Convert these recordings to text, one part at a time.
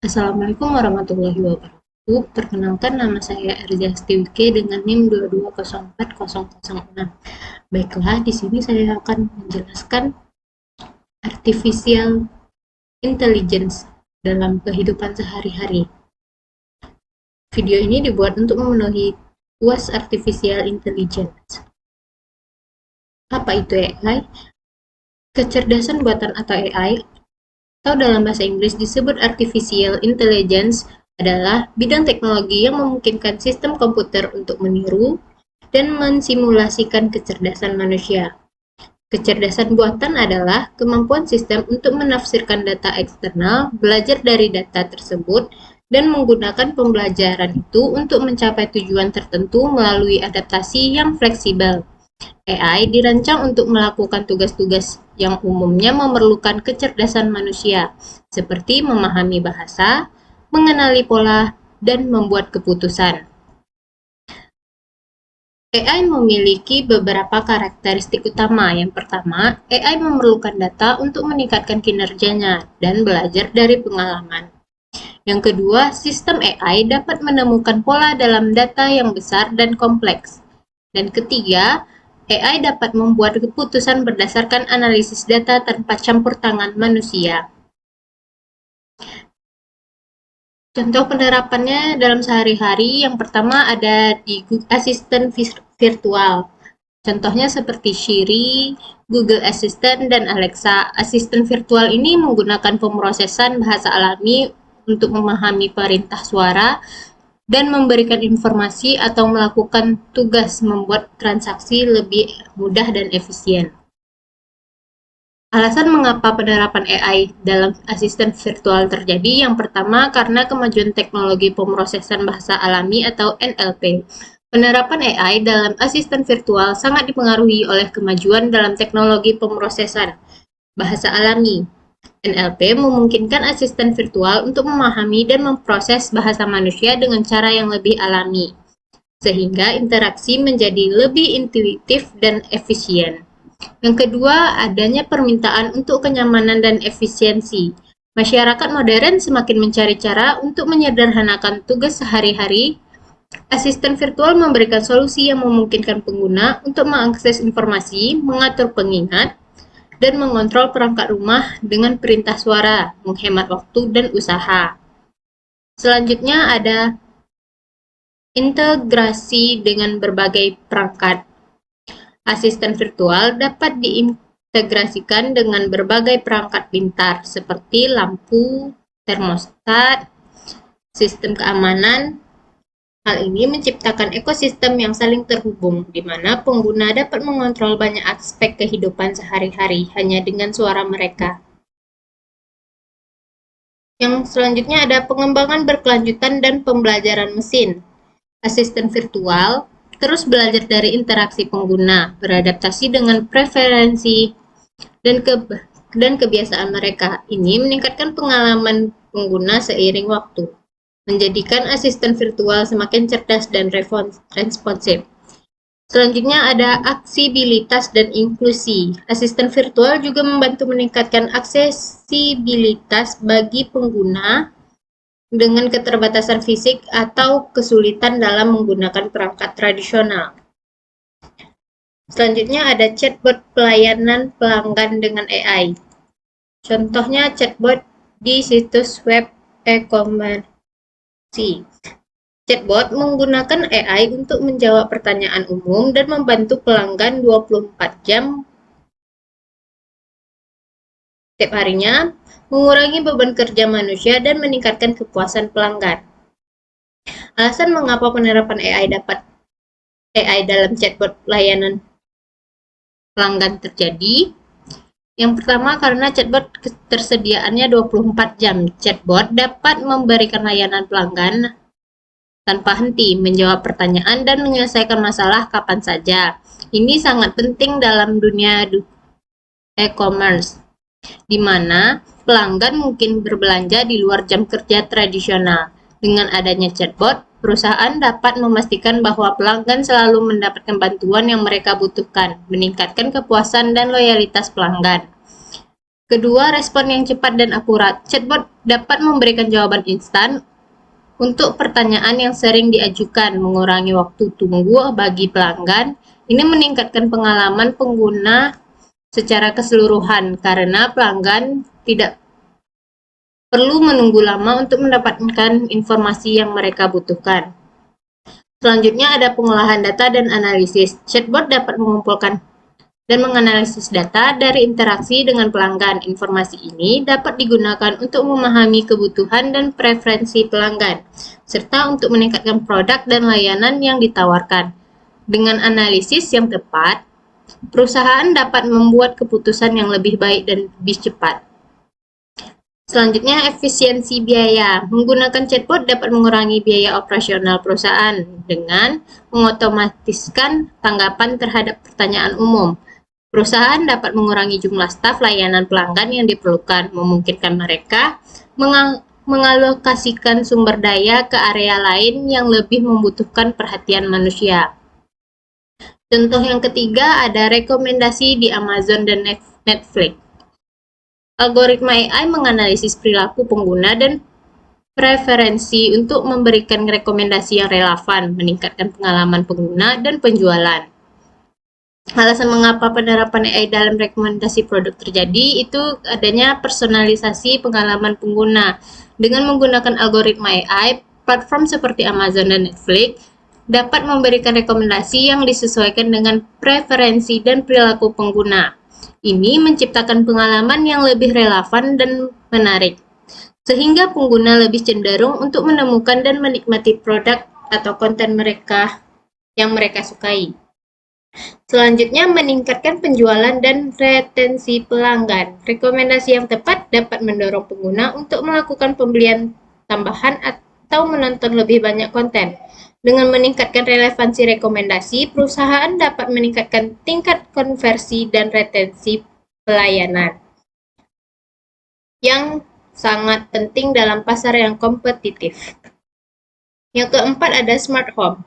Assalamualaikum warahmatullahi wabarakatuh. Perkenalkan nama saya Erzia Stiwike dengan NIM 2204006. Baiklah, di sini saya akan menjelaskan artificial intelligence dalam kehidupan sehari-hari. Video ini dibuat untuk memenuhi UAS Artificial Intelligence. Apa itu AI? Kecerdasan buatan atau AI atau dalam bahasa Inggris disebut Artificial Intelligence adalah bidang teknologi yang memungkinkan sistem komputer untuk meniru dan mensimulasikan kecerdasan manusia. Kecerdasan buatan adalah kemampuan sistem untuk menafsirkan data eksternal, belajar dari data tersebut, dan menggunakan pembelajaran itu untuk mencapai tujuan tertentu melalui adaptasi yang fleksibel. AI dirancang untuk melakukan tugas-tugas yang umumnya memerlukan kecerdasan manusia, seperti memahami bahasa, mengenali pola, dan membuat keputusan. AI memiliki beberapa karakteristik utama. Yang pertama, AI memerlukan data untuk meningkatkan kinerjanya dan belajar dari pengalaman. Yang kedua, sistem AI dapat menemukan pola dalam data yang besar dan kompleks. Dan ketiga, AI dapat membuat keputusan berdasarkan analisis data tanpa campur tangan manusia. Contoh penerapannya dalam sehari-hari, yang pertama ada di Google Assistant virtual. Contohnya seperti Siri, Google Assistant, dan Alexa. Asisten virtual ini menggunakan pemrosesan bahasa alami untuk memahami perintah suara dan memberikan informasi atau melakukan tugas membuat transaksi lebih mudah dan efisien. Alasan mengapa penerapan AI dalam asisten virtual terjadi, yang pertama karena kemajuan teknologi pemrosesan bahasa alami atau NLP. Penerapan AI dalam asisten virtual sangat dipengaruhi oleh kemajuan dalam teknologi pemrosesan bahasa alami. NLP memungkinkan asisten virtual untuk memahami dan memproses bahasa manusia dengan cara yang lebih alami, sehingga interaksi menjadi lebih intuitif dan efisien. Yang kedua, adanya permintaan untuk kenyamanan dan efisiensi. Masyarakat modern semakin mencari cara untuk menyederhanakan tugas sehari-hari. Asisten virtual memberikan solusi yang memungkinkan pengguna untuk mengakses informasi, mengatur pengingat, dan mengontrol perangkat rumah dengan perintah suara, menghemat waktu dan usaha. Selanjutnya ada integrasi dengan berbagai perangkat. Asisten virtual dapat diintegrasikan dengan berbagai perangkat pintar seperti lampu, termostat, sistem keamanan. Hal ini menciptakan ekosistem yang saling terhubung, di mana pengguna dapat mengontrol banyak aspek kehidupan sehari-hari hanya dengan suara mereka. Yang selanjutnya ada pengembangan berkelanjutan dan pembelajaran mesin. Asisten virtual terus belajar dari interaksi pengguna, beradaptasi dengan preferensi dan kebiasaan mereka. Ini meningkatkan pengalaman pengguna seiring waktu, menjadikan asisten virtual semakin cerdas dan responsif. Selanjutnya ada aksesibilitas dan inklusi. Asisten virtual juga membantu meningkatkan aksesibilitas bagi pengguna dengan keterbatasan fisik atau kesulitan dalam menggunakan perangkat tradisional. Selanjutnya ada chatbot pelayanan pelanggan dengan AI. Contohnya chatbot di situs web e-commerce. Chatbot menggunakan AI untuk menjawab pertanyaan umum dan membantu pelanggan 24 jam setiap harinya, mengurangi beban kerja manusia dan meningkatkan kepuasan pelanggan. Alasan mengapa penerapan AI dalam chatbot layanan pelanggan terjadi. Yang pertama, karena chatbot ketersediaannya 24 jam. Chatbot dapat memberikan layanan pelanggan tanpa henti, menjawab pertanyaan dan menyelesaikan masalah kapan saja. Ini sangat penting dalam dunia e-commerce, di mana pelanggan mungkin berbelanja di luar jam kerja tradisional. Dengan adanya chatbot, perusahaan dapat memastikan bahwa pelanggan selalu mendapatkan bantuan yang mereka butuhkan, meningkatkan kepuasan dan loyalitas pelanggan. Kedua, respon yang cepat dan akurat. Chatbot dapat memberikan jawaban instan untuk pertanyaan yang sering diajukan, mengurangi waktu tunggu bagi pelanggan. Ini meningkatkan pengalaman pengguna secara keseluruhan karena pelanggan tidak perlu menunggu lama untuk mendapatkan informasi yang mereka butuhkan. Selanjutnya ada pengolahan data dan analisis. Chatbot dapat mengumpulkan dan menganalisis data dari interaksi dengan pelanggan. Informasi ini dapat digunakan untuk memahami kebutuhan dan preferensi pelanggan, serta untuk meningkatkan produk dan layanan yang ditawarkan. Dengan analisis yang tepat, perusahaan dapat membuat keputusan yang lebih baik dan lebih cepat. Selanjutnya, efisiensi biaya. Menggunakan chatbot dapat mengurangi biaya operasional perusahaan dengan mengotomatiskan tanggapan terhadap pertanyaan umum. Perusahaan dapat mengurangi jumlah staf layanan pelanggan yang diperlukan, memungkinkan mereka mengalokasikan sumber daya ke area lain yang lebih membutuhkan perhatian manusia. Contoh yang ketiga ada rekomendasi di Amazon dan Netflix. Algoritma AI menganalisis perilaku pengguna dan preferensi untuk memberikan rekomendasi yang relevan, meningkatkan pengalaman pengguna dan penjualan. Alasan mengapa penerapan AI dalam rekomendasi produk terjadi itu adanya personalisasi pengalaman pengguna. Dengan menggunakan algoritma AI, platform seperti Amazon dan Netflix dapat memberikan rekomendasi yang disesuaikan dengan preferensi dan perilaku pengguna. Ini menciptakan pengalaman yang lebih relevan dan menarik, sehingga pengguna lebih cenderung untuk menemukan dan menikmati produk atau konten mereka yang mereka sukai. Selanjutnya, meningkatkan penjualan dan retensi pelanggan. Rekomendasi yang tepat dapat mendorong pengguna untuk melakukan pembelian tambahan atau menonton lebih banyak konten. Dengan meningkatkan relevansi rekomendasi, perusahaan dapat meningkatkan tingkat konversi dan retensi pelayanan, yang sangat penting dalam pasar yang kompetitif. Yang keempat ada smart home.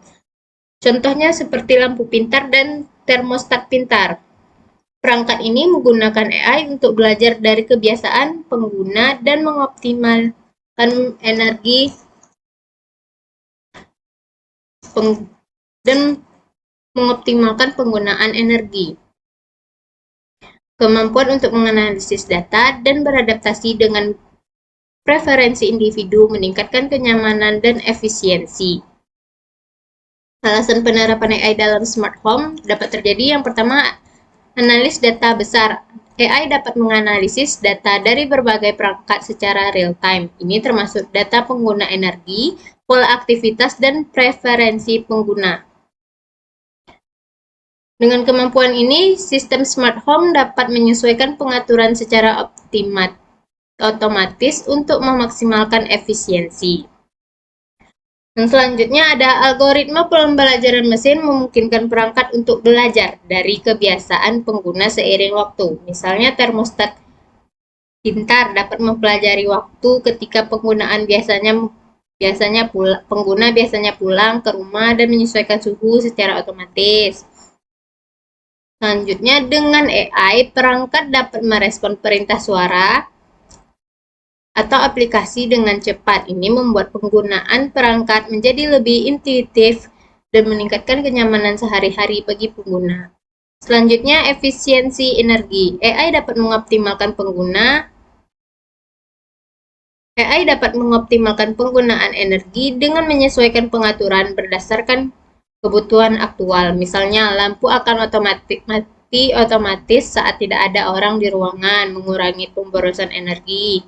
Contohnya seperti lampu pintar dan termostat pintar. Perangkat ini menggunakan AI untuk belajar dari kebiasaan pengguna dan mengoptimalkan energi penggunaan energi. Kemampuan untuk menganalisis data dan beradaptasi dengan preferensi individu meningkatkan kenyamanan dan efisiensi. Alasan penerapan AI dalam smart home dapat terjadi yang pertama, analis data besar. AI dapat menganalisis data dari berbagai perangkat secara real-time. Ini termasuk data pengguna energi, pola aktivitas, dan preferensi pengguna. Dengan kemampuan ini, sistem smart home dapat menyesuaikan pengaturan secara otomatis untuk memaksimalkan efisiensi. Dan selanjutnya ada algoritma pembelajaran mesin memungkinkan perangkat untuk belajar dari kebiasaan pengguna seiring waktu. Misalnya termostat pintar dapat mempelajari waktu ketika pengguna biasanya pulang ke rumah dan menyesuaikan suhu secara otomatis. Selanjutnya, dengan AI, perangkat dapat merespon perintah suara atau aplikasi dengan cepat. Ini membuat penggunaan perangkat menjadi lebih intuitif dan meningkatkan kenyamanan sehari-hari bagi pengguna. Selanjutnya, efisiensi energi. AI dapat mengoptimalkan penggunaan energi dengan menyesuaikan pengaturan berdasarkan kebutuhan aktual. Misalnya, lampu akan mati otomatis saat tidak ada orang di ruangan, mengurangi pemborosan energi.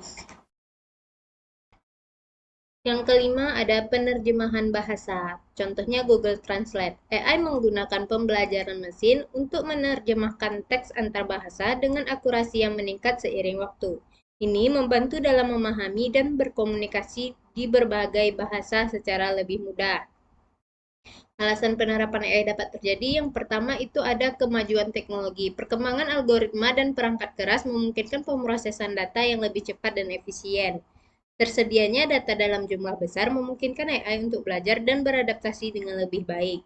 Yang kelima ada penerjemahan bahasa. Contohnya Google Translate. AI menggunakan pembelajaran mesin untuk menerjemahkan teks antar bahasa dengan akurasi yang meningkat seiring waktu. Ini membantu dalam memahami dan berkomunikasi di berbagai bahasa secara lebih mudah. Alasan penerapan AI dapat terjadi yang pertama itu ada kemajuan teknologi. Perkembangan algoritma dan perangkat keras memungkinkan pemrosesan data yang lebih cepat dan efisien. Tersedianya data dalam jumlah besar memungkinkan AI untuk belajar dan beradaptasi dengan lebih baik.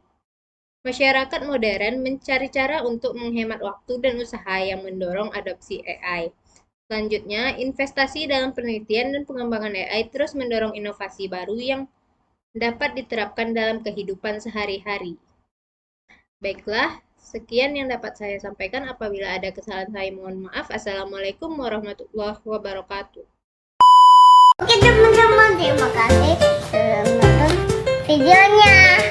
Masyarakat modern mencari cara untuk menghemat waktu dan usaha yang mendorong adopsi AI. Selanjutnya, investasi dalam penelitian dan pengembangan AI terus mendorong inovasi baru yang dapat diterapkan dalam kehidupan sehari-hari. Baiklah, sekian yang dapat saya sampaikan. Apabila ada kesalahan saya mohon maaf. Assalamualaikum warahmatullahi wabarakatuh. Oke teman-teman, terima kasih sudah menonton videonya.